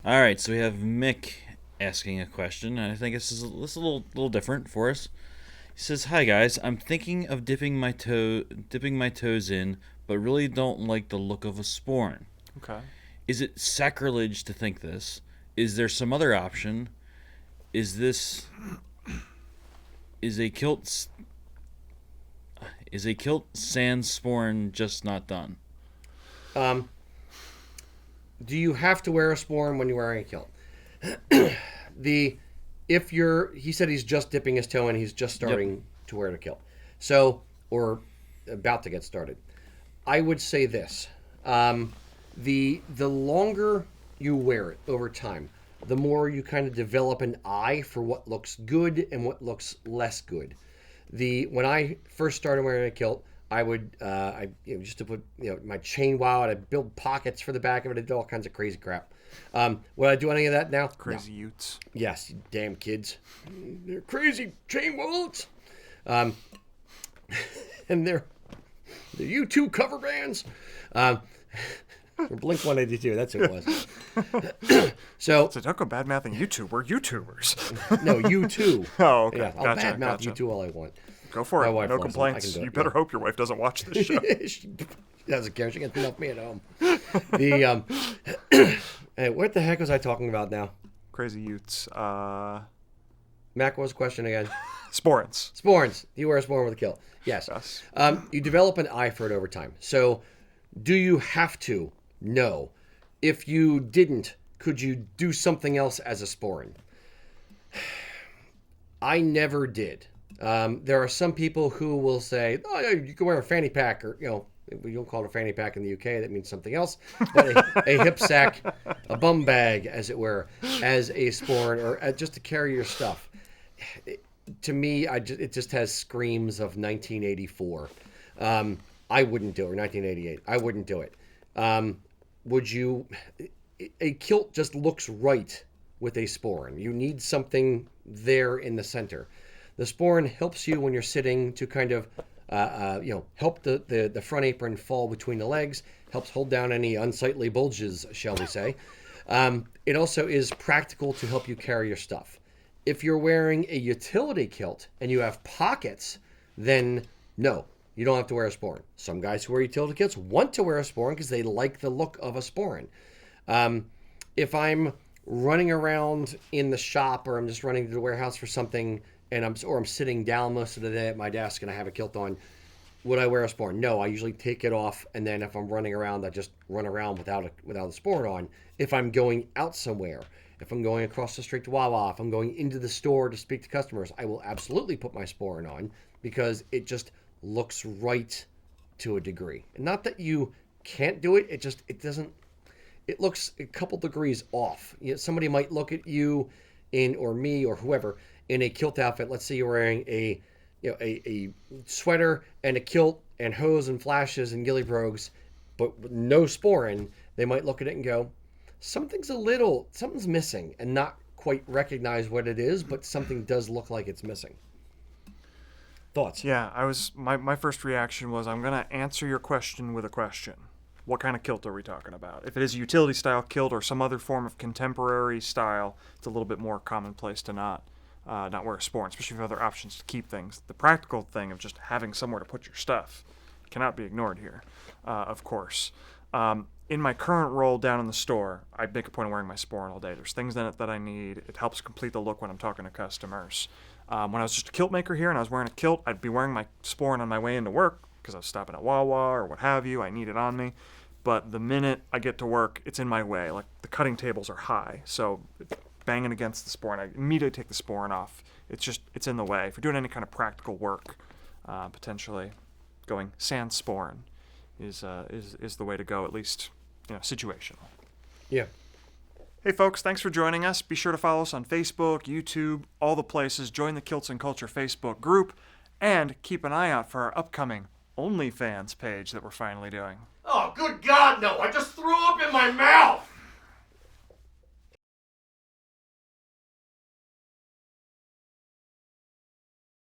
All right, so we have Mick asking a question, and I think this is a little different for us. He says, "Hi guys, I'm thinking of dipping my toes in, but really don't like the look of a sporran. Okay. Is it sacrilege to think this? Is there some other option? Is this is a kilt is a kilt sans sporran just not done?" Um, do you have to wear a sporran when you're wearing a kilt? the if you're he said he's just dipping his toe in, he's just starting to wear the kilt. So or about to get started. I would say this. The longer you wear it over time, the more you kind of develop an eye for what looks good and what looks less good. When I first started wearing a kilt, I would just to put my chain out. I'd build pockets for the back of it. I did all kinds of crazy crap. Would I do any of that now? Crazy No. Utes. Yes, you damn kids. They're crazy chain wallets. And they're the U2 cover bands. Or Blink 182, that's who it was. So don't go bad mouthing YouTube. We're YouTubers. no, U2. Oh, okay. Yeah, I'll Gotcha, badmouth gotcha. U2 all I want. Go for My it. wife No loves them. complaints. I can do it, You better yeah. hope your wife doesn't watch this show. She doesn't care. She gets enough me at home. Hey, what the heck was I talking about now? Crazy Utes. Mac, what was the question again? Sporrans. Sporrans. Do you wear a sporran with a kilt? Yes. Yes. You develop an eye for it over time. So, do you have to? No. If you didn't, could you do something else as a sporran? I never did. There are some people who will say, "Oh, yeah, you can wear a fanny pack," or we don't call it a fanny pack in the UK. That means something else. But a hip sack, a bum bag, as it were, as a sporran, or just to carry your stuff. To me, it just has screams of 1984. I wouldn't do it. Or 1988. I wouldn't do it. Would you? A kilt just looks right with a sporran. You need something there in the center. The sporran helps you when you're sitting to kind of, help the front apron fall between the legs, helps hold down any unsightly bulges, shall we say. It also is practical to help you carry your stuff. If you're wearing a utility kilt and you have pockets, then no, you don't have to wear a sporran. Some guys who wear utility kilts want to wear a sporran because they like the look of a sporran. If I'm running around in the shop or I'm just running to the warehouse for something and I'm sitting down most of the day at my desk and I have a kilt on, would I wear a sporran? No, I usually take it off, and then if I'm running around, I just run around without a sporran on. If I'm going out somewhere, if I'm going across the street to Wawa, if I'm going into the store to speak to customers, I will absolutely put my sporran on because it just looks right to a degree. And not that you can't do it, it doesn't. It looks a couple degrees off. Somebody might look at you or me or whoever in a kilt outfit. Let's say you're wearing a sweater and a kilt and hose and flashes and ghillie brogues, but with no sporran. They might look at it and go, something's missing, and not quite recognize what it is, but something does look like it's missing. Thoughts? Yeah, my first reaction was, I'm going to answer your question with a question. What kind of kilt are we talking about? If it is a utility style kilt or some other form of contemporary style, it's a little bit more commonplace to not wear a sporran, especially if you have other options to keep things. The practical thing of just having somewhere to put your stuff cannot be ignored here, of course. In my current role down in the store, I make a point of wearing my sporran all day. There's things in it that I need. It helps complete the look when I'm talking to customers. When I was just a kilt maker here and I was wearing a kilt, I'd be wearing my sporran on my way into work because I was stopping at Wawa or what have you. I need it on me. But the minute I get to work, it's in my way. Like, the cutting tables are high, so it's banging against the sporran. I immediately take the sporran off. It's in the way. If you're doing any kind of practical work, potentially going sans sporran is the way to go, at least situational. Yeah. Hey folks, thanks for joining us. Be sure to follow us on Facebook, YouTube, all the places. Join the Kilts and Culture Facebook group, and keep an eye out for our upcoming OnlyFans page that we're finally doing. Oh, good God, no. I just threw up in my mouth.